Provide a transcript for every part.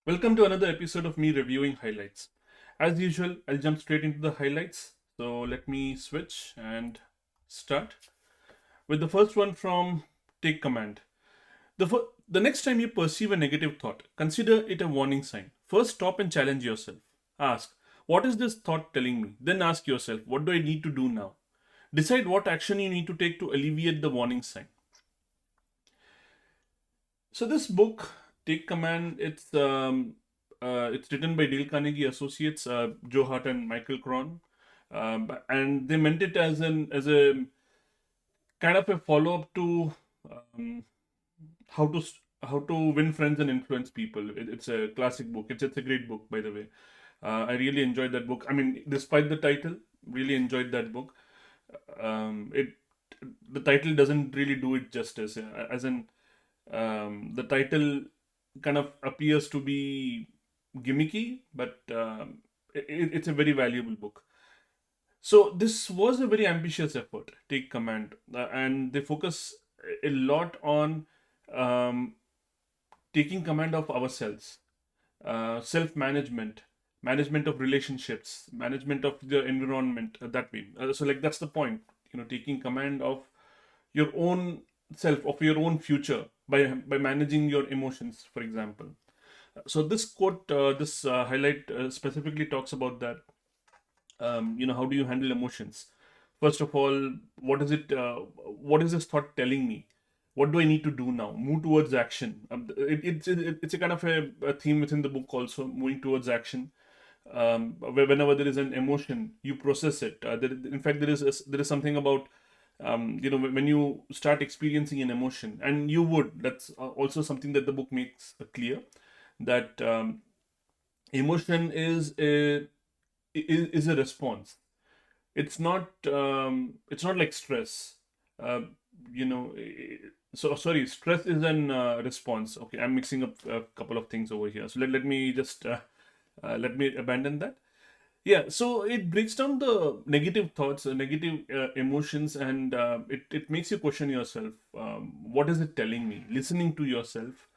Welcome to another episode of me reviewing highlights. As usual, I'll jump straight into the highlights. So let me switch and start with the first one from Take Command. The next time you perceive a negative thought, consider it a warning sign. First, stop and challenge yourself. Ask, what is this thought telling me? Then ask yourself, what do I need to do now? Decide what action you need to take to alleviate the warning sign. So this book, Take Command, it's written by Dale Carnegie Associates, Joe Hart and Michael Cron, and they meant it as a kind of a follow up to um, how to how to win friends and influence people. It's a classic book. It's a great book, by the way. I really enjoyed that book. I mean, despite the title, really enjoyed that book. It the title doesn't really do it justice. As in, the title kind of appears to be gimmicky, but it's a very valuable book. So this was a very ambitious effort, Take Command, and they focus a lot on um, taking command of ourselves, self-management, management of relationships, management of the environment. That way, so like that's the point. Taking command of your own self, of your own future by managing your emotions, for example. So this quote, this highlight specifically talks about that. How do you handle emotions? First of all, what is it? What is this thought telling me? What do I need to do now? Move towards action. It's a kind of a theme within the book also, moving towards action. Whenever there is an emotion, you process it. In fact, there is something about when you start experiencing an emotion, and you would. That's also something that the book makes clear, that emotion is a response. It's not like stress. Uh, you know, so sorry, stress is an response. Okay, I'm mixing up a couple of things over here. So let me just let me abandon that. Yeah, so it breaks down the negative thoughts, negative emotions, and it makes you question yourself. What is it telling me? Listening to yourself,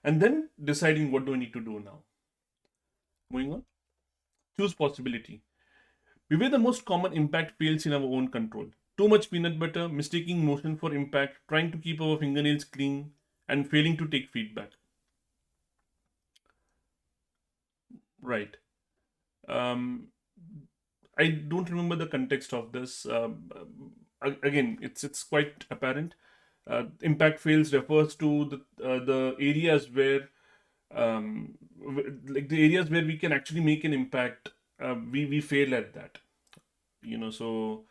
and then deciding what do I need to do now. Moving on. Choose possibility. Beware the most common impact fails in our own control. Too much peanut butter, mistaking motion for impact, trying to keep our fingernails clean, and failing to take feedback. Right. Um, I don't remember the context of this. Again, it's quite apparent. Impact fails refers to the areas where like the areas where we can actually make an impact. We fail at that. So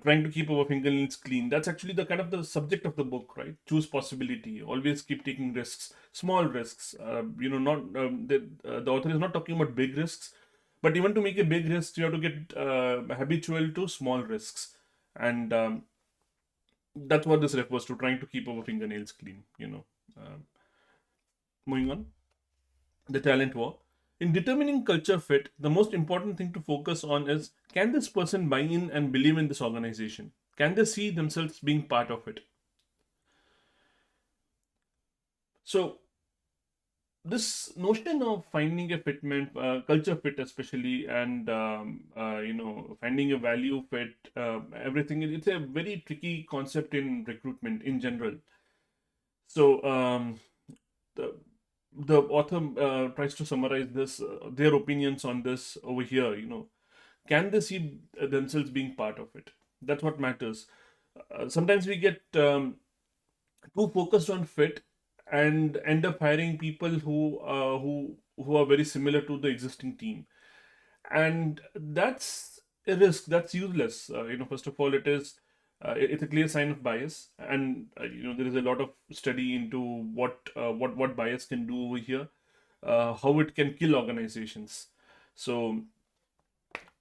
trying to keep our fingernails clean. That's actually the kind of the subject of the book, right? Choose possibility. Always keep taking risks, small risks. Not the author is not talking about big risks, but even to make a big risk, you have to get habitual to small risks, and that's what this refers to. Trying to keep our fingernails clean. Um, Moving on, the talent war. In determining culture fit, the most important thing to focus on is, can this person buy in and believe in this organization? Can they see themselves being part of it? So, this notion of finding a fitment, culture fit especially, and finding a value fit, everything, it's a very tricky concept in recruitment in general. So, the the author tries to summarize this, their opinions on this over here. Can they see themselves being part of it? That's what matters. Sometimes we get too focused on fit and end up hiring people who are very similar to the existing team, and that's a risk. That's useless. First of all, it's a clear sign of bias, and there is a lot of study into what bias can do over here, how it can kill organizations. So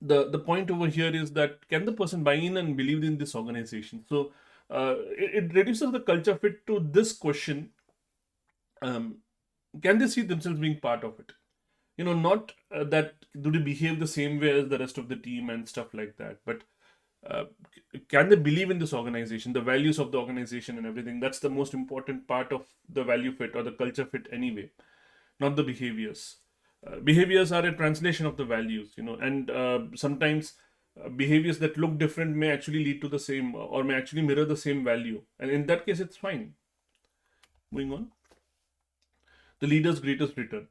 the point over here is that, can the person buy in and believe in this organization? So it reduces the culture fit to this question: um, can they see themselves being part of it? Not that do they behave the same way as the rest of the team and stuff like that, but uh, can they believe in this organization, the values of the organization and everything? That's the most important part of the value fit or the culture fit anyway. not the behaviors. Behaviors are a translation of the values, and sometimes behaviors that look different may actually lead to the same, or may actually mirror the same value. And in that case, it's fine. Moving on. The leader's greatest return.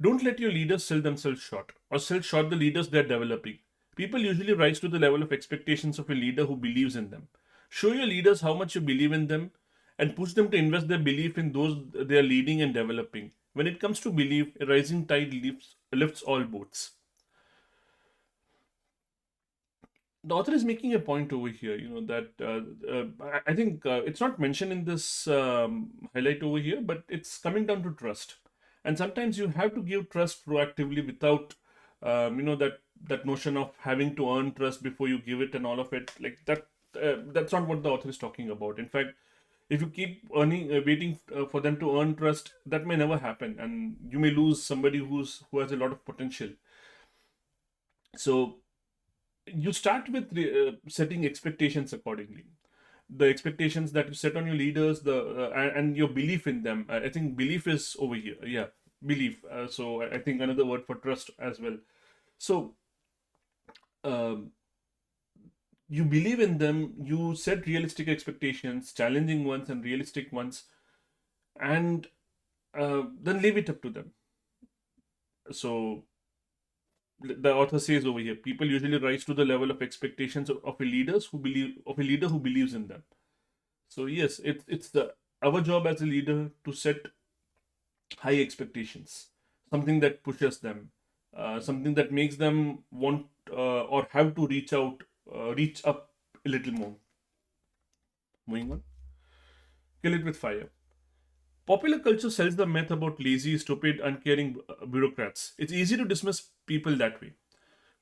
Don't let your leaders sell themselves short or sell short the leaders they're developing. People usually rise to the level of expectations of a leader who believes in them. Show your leaders how much you believe in them and push them to invest their belief in those they are leading and developing. When it comes to belief, a rising tide lifts all boats. The author is making a point over here, that I think it's not mentioned in this highlight over here, but it's coming down to trust. And sometimes you have to give trust proactively without, that notion of having to earn trust before you give it and all of it. Like that, that's not what the author is talking about. In fact, if you keep waiting for them to earn trust, that may never happen, and you may lose somebody who has a lot of potential. So you start with setting expectations accordingly. The expectations that you set on your leaders, and your belief in them. I think belief is over here. Yeah, belief. So I think another word for trust as well. So um, you believe in them. You set realistic expectations, challenging ones and realistic ones, and then leave it up to them. So the author says over here, people usually rise to the level of expectations of a leader who believes in them. So yes, it's the our job as a leader to set high expectations, something that pushes them, something that makes them want or have to reach up a little more. Moving on, kill it with fire. Popular culture sells the myth about lazy, stupid, uncaring bureaucrats. It's easy to dismiss people that way.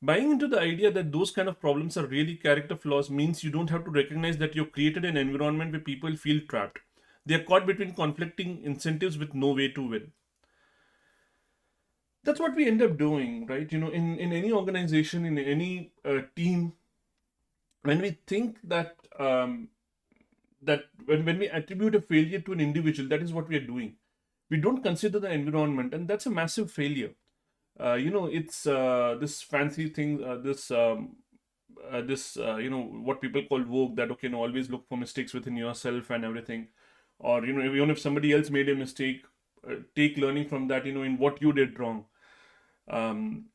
Buying into the idea that those kind of problems are really character flaws means you don't have to recognize that you've created an environment where people feel trapped. They are caught between conflicting incentives with no way to win. That's what we end up doing, right? In any organization, in any team, when we think when we attribute a failure to an individual, that is what we are doing. We don't consider the environment, and that's a massive failure. It's this fancy thing, what people call vogue, that okay, no, always look for mistakes within yourself and everything. Or even if somebody else made a mistake, take learning from that, in what you did wrong. um,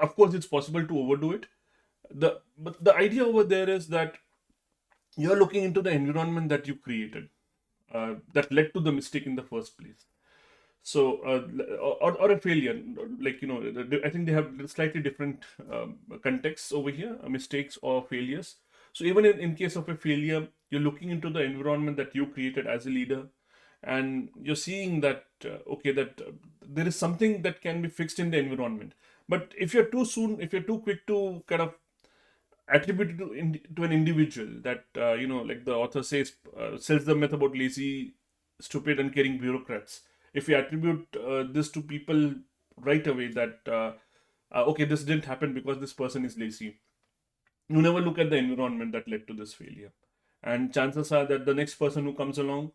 of course, it's possible to overdo it. But the idea over there is that you're looking into the environment that you created, that led to the mistake in the first place. So or a failure, like I think they have slightly different contexts over here, mistakes or failures. So even in case of a failure, you're looking into the environment that you created as a leader, and you're seeing that okay, that there is something that can be fixed in the environment. But if you're too quick to kind of attribute it to an individual, that like the author says, sells the myth about lazy, stupid, uncaring bureaucrats. If you attribute this to people right away, that okay, this didn't happen because this person is lazy, you never look at the environment that led to this failure, and chances are that the next person who comes along,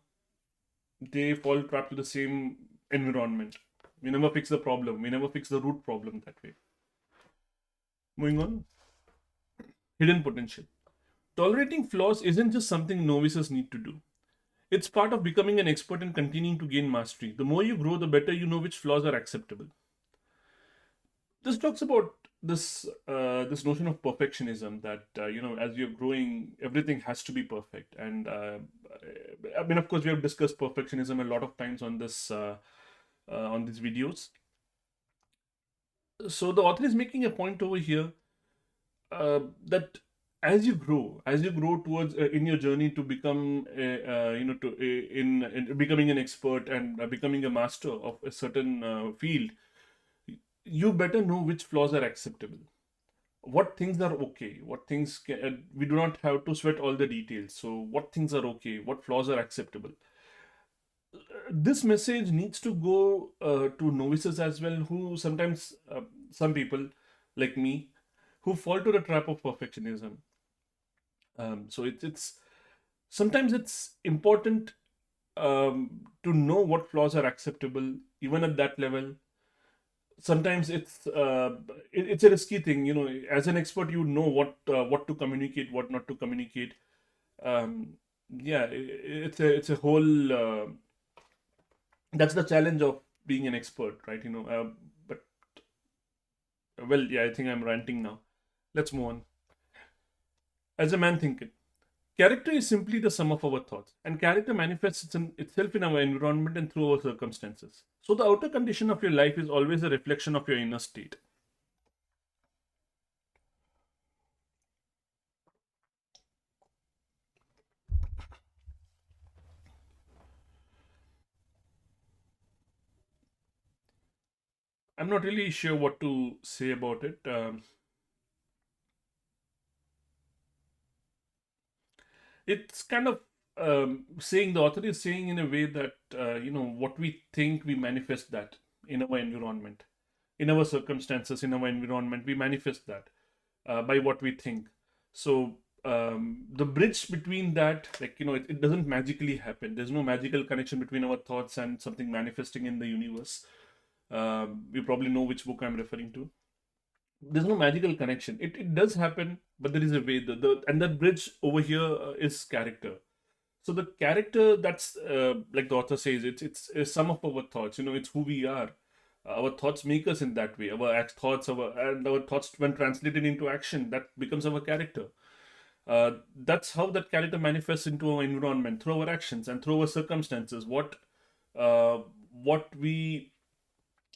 they fall trapped to the same environment. We never fix the problem. We never fix the root problem that way. Moving on, hidden potential. Tolerating flaws isn't just something novices need to do. It's part of becoming an expert and continuing to gain mastery. The more you grow, the better you know which flaws are acceptable. This talks about this notion of perfectionism, that as you're growing, everything has to be perfect. And I mean, of course, we have discussed perfectionism a lot of times on these videos. So the author is making a point over here, that as you grow towards in your journey to become to in becoming an expert and becoming a master of a certain field, you better know which flaws are acceptable, what things are okay, what things we do not have to sweat all the details. So what things are okay, what flaws are acceptable. This message needs to go to novices as well, who sometimes some people like me, who fall to the trap of perfectionism. So it's sometimes it's important to know what flaws are acceptable even at that level. sometimes it's a risky thing. As an expert, you know what to communicate, what not to communicate. um, yeah, it's a whole that's the challenge of being an expert, right? But well, yeah, I think I'm ranting now. Let's move on. As a man thinking, character is simply the sum of our thoughts, and character manifests itself in our environment and through our circumstances. So the outer condition of your life is always a reflection of your inner state. I'm not really sure what to say about it. It's kind of saying, the author is saying in a way that what we think, we manifest that in our environment, in our circumstances, in our environment, we manifest that by what we think. So the bridge between that, like, it doesn't magically happen. There's no magical connection between our thoughts and something manifesting in the universe. You probably know which book I'm referring to. There's no magical connection. It does happen, but there is a way. And that bridge over here is character. So the character, that's like the author says, it's a sum of our thoughts. It's who we are. Our thoughts make us in that way. Our thoughts, when translated into action, that becomes our character. That's how that character manifests into our environment, through our actions and through our circumstances. Uh, what we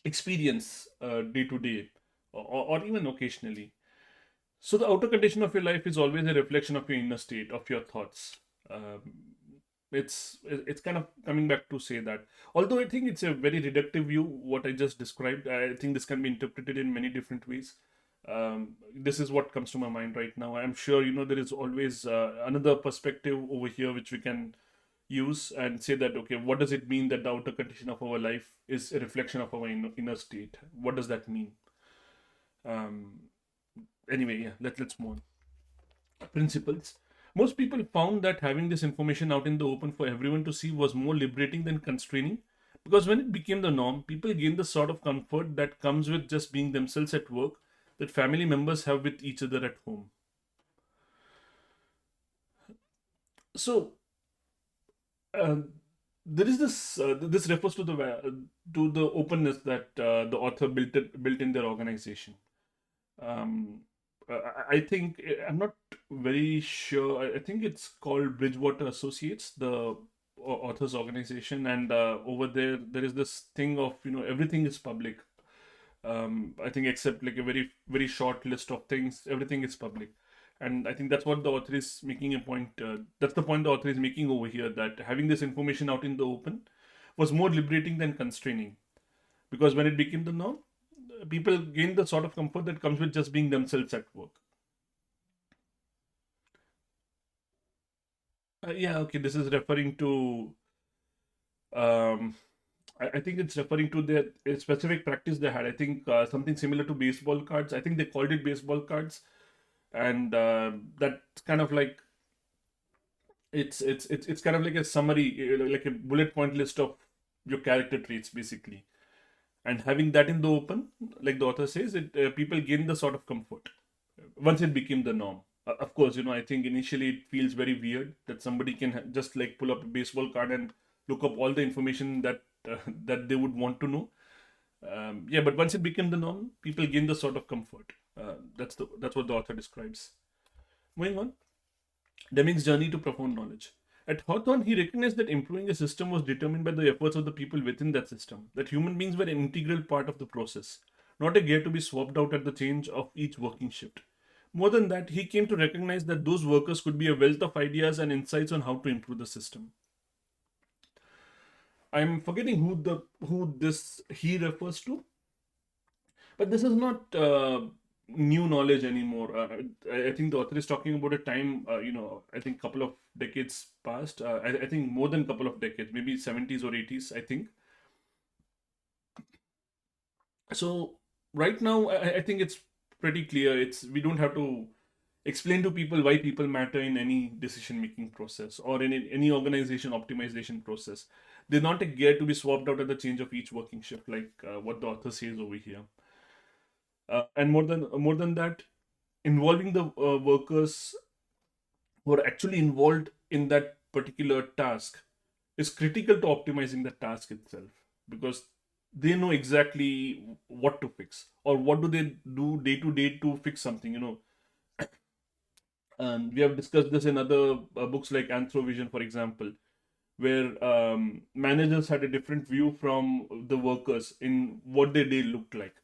experience day to day, or even occasionally. So the outer condition of your life is always a reflection of your inner state, of your thoughts. Um, it's kind of coming back to say that. Although I think it's a very reductive view, what I just described. I think this can be interpreted in many different ways. This is what comes to my mind right now. I'm sure there is always another perspective over here which we can use and say that, okay, what does it mean that the outer condition of our life is a reflection of our inner state? What does that mean? Um, anyway, yeah, let's move on. Principles. Most people found that having this information out in the open for everyone to see was more liberating than constraining, because when it became the norm, people gained the sort of comfort that comes with just being themselves at work, that family members have with each other at home. So, uh, there is this. This refers to the openness that the author built in their organization. Um, I think, I'm not very sure. I think it's called Bridgewater Associates, the authors organization, and over there is this thing of, everything is public. I think except like a very very short list of things, everything is public, and I think that's what the author is making a point. That's the point the author is making over here, that having this information out in the open was more liberating than constraining, because when it became the norm, people gain the sort of comfort that comes with just being themselves at work. Yeah, okay, this is referring to, um, I think it's referring to the a specific practice they had. I think something similar to baseball cards. I think they called it baseball cards, and that's kind of like, it's kind of like a summary, like a bullet point list of your character traits, basically. And having that in the open, like the author says, it people gain the sort of comfort once it became the norm. Of course, I think initially it feels very weird that somebody can just like pull up a baseball card and look up all the information that that they would want to know. Yeah, but once it became the norm, people gain the sort of comfort. That's what the author describes. Moving on, Deming's journey to profound knowledge. At Hawthorne, he recognized that improving a system was determined by the efforts of the people within that system, that human beings were an integral part of the process, not a gear to be swapped out at the change of each working shift. More than that, he came to recognize that those workers could be a wealth of ideas and insights on how to improve the system. I'm forgetting who this he refers to, but this is not new knowledge anymore. I think the author is talking about a time, I think couple of decades past. I think more than couple of decades, maybe 70s or 80s. I think so. Right now, I think it's pretty clear. We don't have to explain to people why people matter in any decision making process or in any organization optimization process. They're not a gear to be swapped out at the change of each working shift, like what the author says over here. And more than that, involving the workers who are actually involved in that particular task is critical to optimizing the task itself, because they know exactly what to fix, or what do they do day to day to fix something, and we have discussed this in other books like Anthrovision, for example, where managers had a different view from the workers in what their day looked like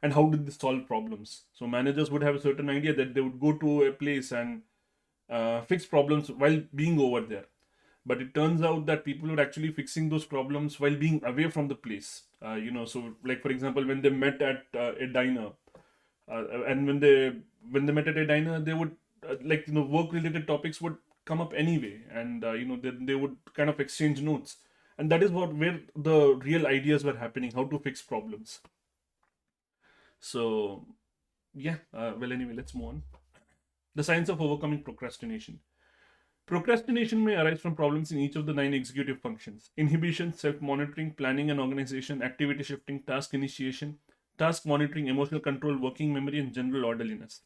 and how did they solve problems. So managers would have a certain idea that they would go to a place and fix problems while being over there. But it turns out that people were actually fixing those problems while being away from the place. So like for example, when they met at a diner, and when they met at a diner, they would work related topics would come up anyway, and they would kind of exchange notes, and that is where the real ideas were happening, how to fix problems. So yeah, well, anyway, let's move on. The science of overcoming procrastination. Procrastination may arise from problems in each of the nine executive functions: inhibition, self monitoring, planning and organization, activity shifting, task initiation, task monitoring, emotional control, working memory, and general orderliness.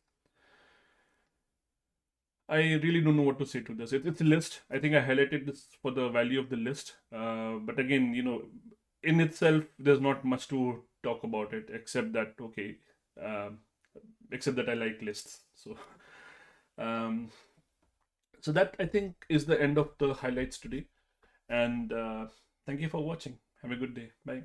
I really don't know what to say to this. It's a list. I think I highlighted this for the value of the list. But again, in itself, there's not much to talk about it, um, except that I like lists. So, um, so that I think is the end of the highlights today. And thank you for watching. Have a good day. Bye.